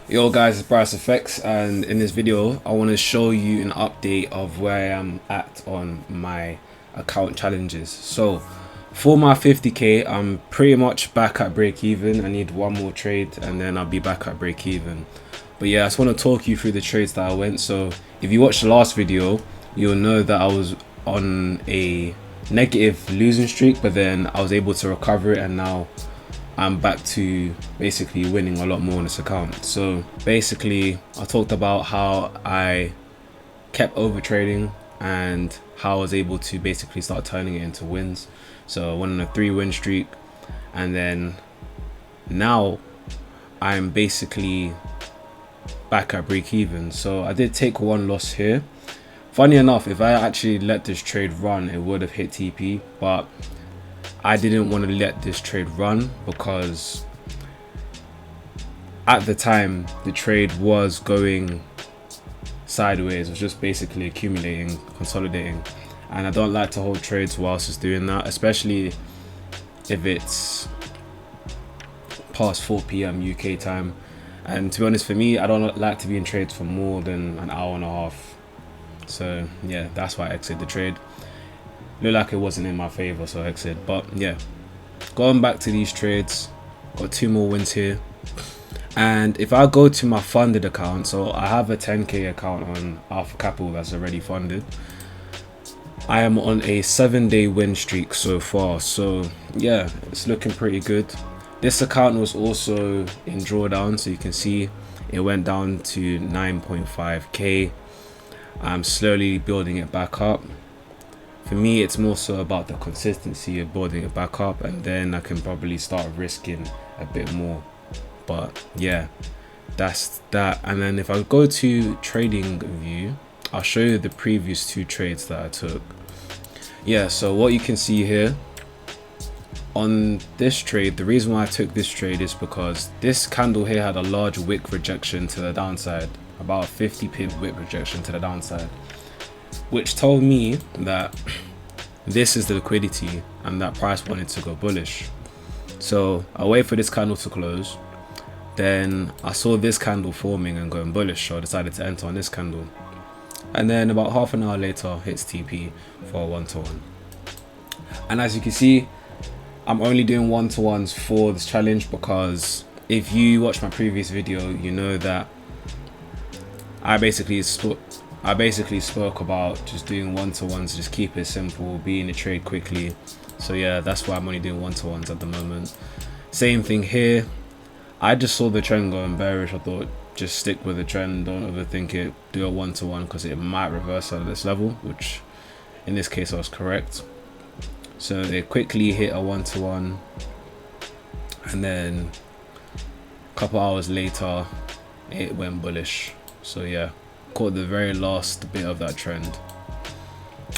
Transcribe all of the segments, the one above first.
Yo guys, it's Bryce Effects, and in this video I want to show you an update of where I am at on my account challenges. So for my 50k, I'm pretty much back at break even. I need one more trade and then I'll be back at break even. But yeah, I just want to talk you through the trades that I went. So if you watched the last video, you'll know that I was on a negative losing streak, but then I was able to recover it, and now I'm back to basically winning a lot more on this account. So basically I talked about how I kept over trading and how I was able to basically start turning it into wins. So I went on a 3-win streak, and then now I'm basically back at break even. So I did take one loss here. Funny enough, if I actually let this trade run, it would have hit TP, but I didn't want to let this trade run because at the time the trade was going sideways. It was just basically accumulating, consolidating, and I don't like to hold trades whilst it's doing that, especially if it's past 4 p.m. UK time. And to be honest, for me, I don't like to be in trades for more than an hour and a half. So yeah, that's why I exited the trade. Looked like it wasn't in my favor, so I exited. But yeah, going back to these trades, got 2 more wins here. And if I go to my funded account, so I have a 10k account on Alpha Capital that's already funded. I am on a 7-day win streak so far, so yeah, it's looking pretty good. This account was also in drawdown, so you can see it went down to 9.5k. I'm slowly building it back up. For me, it's more so about the consistency of building it back up, and then I can probably start risking a bit more. But yeah, that's that. And then if I go to trading view, I'll show you the previous 2 trades that I took. Yeah, so what you can see here on this trade, the reason why I took this trade is because this candle here had a large wick rejection to the downside, about a 50 pip wick rejection to the downside, which told me that this is the liquidity and that price wanted to go bullish. So I wait for this candle to close, then I saw this candle forming and going bullish, so I decided to enter on this candle, and then about half an hour later hits TP for a 1-to-1. And as you can see, I'm only doing 1-to-1s for this challenge because if you watch my previous video, you know that I basically spoke about just doing 1-to-1s, just keep it simple, be in the trade quickly. So yeah, that's why I'm only doing 1-to-1s at the moment. Same thing here. I just saw the trend going bearish. I thought just stick with the trend, don't overthink it, do a 1-to-1 because it might reverse at this level, which in this case I was correct. So they quickly hit a 1-to-1, and then a couple hours later it went bullish. So yeah, caught the very last bit of that trend.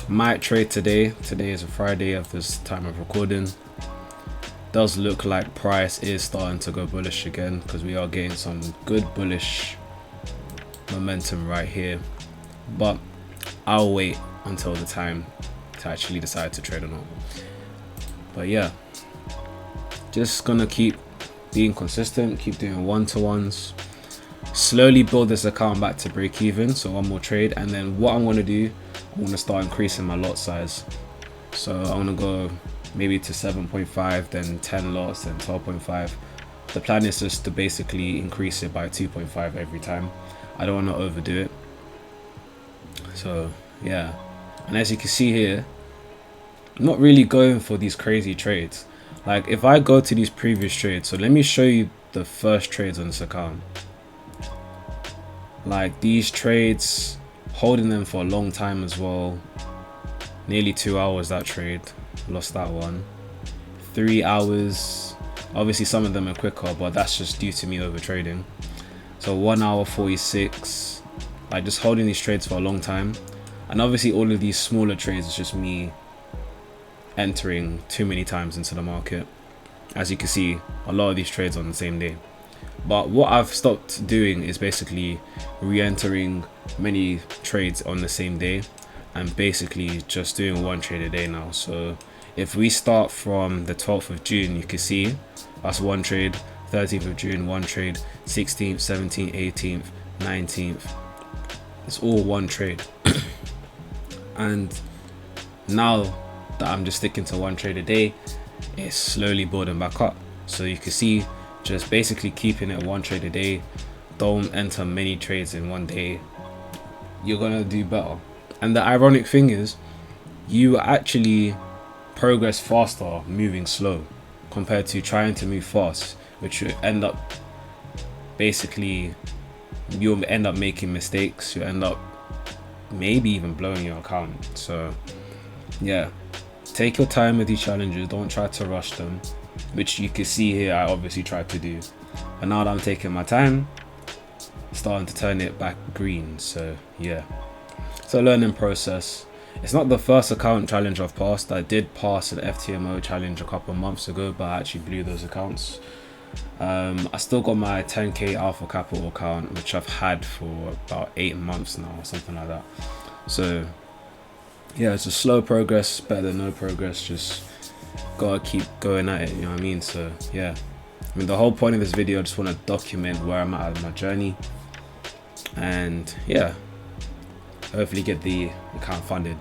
Might trade today. Today is a Friday at this time of recording. Does look like price is starting to go bullish again because we are getting some good bullish momentum right here, but I'll wait until the time to actually decide to trade or not. But yeah, just gonna keep being consistent, keep doing 1-to-1s, slowly build this account back to break even. So one more trade, and then what I'm gonna do, I'm gonna start increasing my lot size. So I'm gonna go maybe to 7.5, then 10 lots, then 12.5. The plan is just to basically increase it by 2.5 every time. I don't want to overdo it. So yeah, and as you can see here, I'm not really going for these crazy trades. Like if I go to these previous trades, so let me show you the first trades on this account. Like these trades, holding them for a long time as well. Nearly 2 hours that trade, lost that one. 3 hours, obviously some of them are quicker, but that's just due to me over trading. So 1 hour 46, like just holding these trades for a long time. And obviously all of these smaller trades is just me entering too many times into the market. As you can see, a lot of these trades on the same day. But what I've stopped doing is basically re-entering many trades on the same day, and basically just doing 1 trade a day now. So if we start from the 12th of June, you can see that's 1 trade, 13th of June, one trade. 16th, 17th, 18th, 19th. It's all one trade. And now that I'm just sticking to one trade a day, it's slowly building back up. So you can see, just basically keeping it one trade a day. Don't enter many trades in one day. You're gonna do better. And the ironic thing is, you actually progress faster moving slow compared to trying to move fast, which you end up basically, you'll end up making mistakes. You end up maybe even blowing your account. So yeah, take your time with these challenges. Don't try to rush them, which you can see here I obviously tried to do. And now that I'm taking my time, starting to turn it back green. So yeah, it's a learning process. It's not the first account challenge I've passed. I did pass an FTMO challenge a couple of months ago, but I actually blew those accounts. I still got my 10k Alpha Capital account, which I've had for about 8 months now or something like that. So yeah, it's a slow progress, better than no progress. Just gotta keep going at it, you know what I mean? So yeah, I mean, the whole point of this video, I just want to document where I'm at in my journey, and yeah, hopefully get the account funded.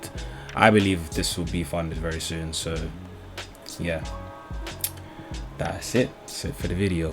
I believe this will be funded very soon. So yeah, that's it for the video.